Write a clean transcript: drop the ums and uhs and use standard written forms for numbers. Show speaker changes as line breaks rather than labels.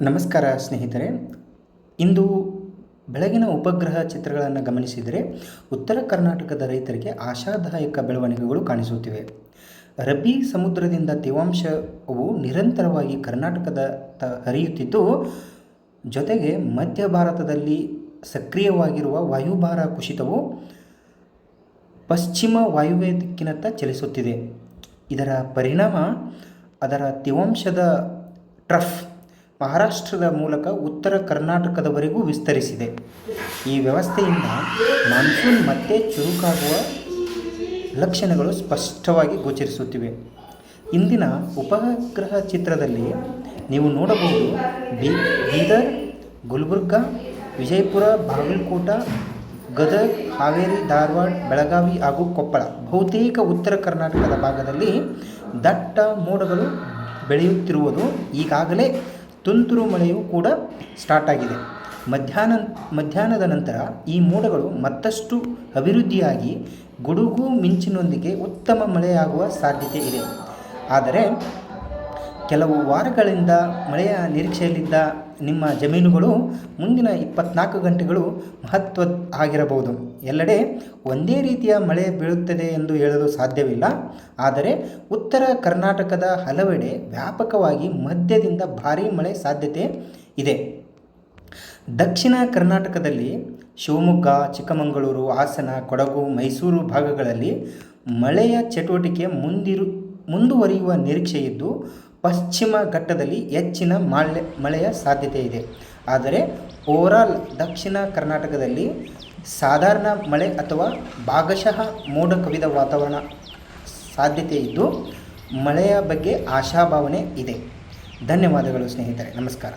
ನಮಸ್ಕಾರ ಸ್ನೇಹಿತರೆ. ಇಂದು ಬೆಳಗಿನ ಉಪಗ್ರಹ ಚಿತ್ರಗಳನ್ನು ಗಮನಿಸಿದರೆ ಉತ್ತರ ಕರ್ನಾಟಕದ ರೈತರಿಗೆ ಆಶಾದಾಯಕ ಬೆಳವಣಿಗೆಗಳು ಕಾಣಿಸುತ್ತಿವೆ. ರಬ್ಬಿ ಸಮುದ್ರದಿಂದ ತೇವಾಂಶವು ನಿರಂತರವಾಗಿ ಕರ್ನಾಟಕದತ್ತ ಹರಿಯುತ್ತಿದ್ದು, ಜೊತೆಗೆ ಮಧ್ಯ ಭಾರತದಲ್ಲಿ ಸಕ್ರಿಯವಾಗಿರುವ ವಾಯುಭಾರ ಕುಸಿತವು ಪಶ್ಚಿಮ ವಾಯುವ್ಯ ದಿಕ್ಕಿನತ್ತ ಚಲಿಸುತ್ತಿದೆ. ಇದರ ಪರಿಣಾಮ ಅದರ ತೇವಾಂಶದ ಟ್ರಫ್ ಮಹಾರಾಷ್ಟ್ರದ ಮೂಲಕ ಉತ್ತರ ಕರ್ನಾಟಕದವರೆಗೂ ವಿಸ್ತರಿಸಿದೆ. ಈ ವ್ಯವಸ್ಥೆಯಿಂದ ಮಾನ್ಸೂನ್ ಮತ್ತೆ ಚುರುಕಾಗುವ ಲಕ್ಷಣಗಳು ಸ್ಪಷ್ಟವಾಗಿ ಗೋಚರಿಸುತ್ತಿವೆ. ಇಂದಿನ ಉಪಗ್ರಹ ಚಿತ್ರದಲ್ಲಿ ನೀವು ನೋಡಬಹುದು, ಬೀದರ್, ಗುಲ್ಬರ್ಗ, ವಿಜಯಪುರ, ಬಾಗಲಕೋಟ, ಗದಗ, ಹಾವೇರಿ, ಧಾರವಾಡ, ಬೆಳಗಾವಿ ಹಾಗೂ ಕೊಪ್ಪಳ ಬಹುತೇಕ ಉತ್ತರ ಕರ್ನಾಟಕದ ಭಾಗದಲ್ಲಿ ದಟ್ಟ ಮೋಡಗಳು ಬೆಳೆಯುತ್ತಿರುವುದು. ಈಗಾಗಲೇ ತುಂತುರು ಮಳೆಯೂ ಕೂಡ ಸ್ಟಾರ್ಟ್ ಆಗಿದೆ. ಮಧ್ಯಾಹ್ನದ ನಂತರ ಈ ಮೋಡಗಳು ಮತ್ತಷ್ಟು ಅಭಿವೃದ್ಧಿಯಾಗಿ ಗುಡುಗು ಮಿಂಚಿನೊಂದಿಗೆ ಉತ್ತಮ ಮಳೆಯಾಗುವ ಸಾಧ್ಯತೆ ಇದೆ. ಆದರೆ ಕೆಲವು ವಾರಗಳಿಂದ ಮಳೆಯ ನಿರೀಕ್ಷೆಯಲ್ಲಿದ್ದ ನಿಮ್ಮ ಜಮೀನುಗಳು ಮುಂದಿನ 24 ಗಂಟೆಗಳು ಮಹತ್ವದ ಆಗಿರಬಹುದು. ಎಲ್ಲೆಡೆ ಒಂದೇ ರೀತಿಯ ಮಳೆ ಬೀಳುತ್ತದೆ ಎಂದು ಹೇಳಲು ಸಾಧ್ಯವಿಲ್ಲ. ಆದರೆ ಉತ್ತರ ಕರ್ನಾಟಕದ ಹಲವೆಡೆ ವ್ಯಾಪಕವಾಗಿ ಮಧ್ಯದಿಂದ ಭಾರೀ ಮಳೆ ಸಾಧ್ಯತೆ ಇದೆ. ದಕ್ಷಿಣ ಕರ್ನಾಟಕದಲ್ಲಿ ಶಿವಮೊಗ್ಗ, ಚಿಕ್ಕಮಗಳೂರು, ಹಾಸನ, ಕೊಡಗು, ಮೈಸೂರು ಭಾಗಗಳಲ್ಲಿ ಮಳೆಯ ಚಟುವಟಿಕೆ ಮುಂದುವರಿಯುವ ನಿರೀಕ್ಷೆ ಇದ್ದು, ಪಶ್ಚಿಮ ಘಟ್ಟದಲ್ಲಿ ಹೆಚ್ಚಿನ ಮಳೆಯ ಸಾಧ್ಯತೆ ಇದೆ. ಆದರೆ ಓವರಾಲ್ ದಕ್ಷಿಣ ಕರ್ನಾಟಕದಲ್ಲಿ ಸಾಧಾರಣ ಮಳೆ ಅಥವಾ ಭಾಗಶಃ ಮೋಡ ಕವಿದ ವಾತಾವರಣ ಸಾಧ್ಯತೆ ಇದ್ದು, ಮಳೆಯ ಬಗ್ಗೆ ಆಶಾಭಾವನೆ ಇದೆ. ಧನ್ಯವಾದಗಳು ಸ್ನೇಹಿತರೆ. ನಮಸ್ಕಾರ.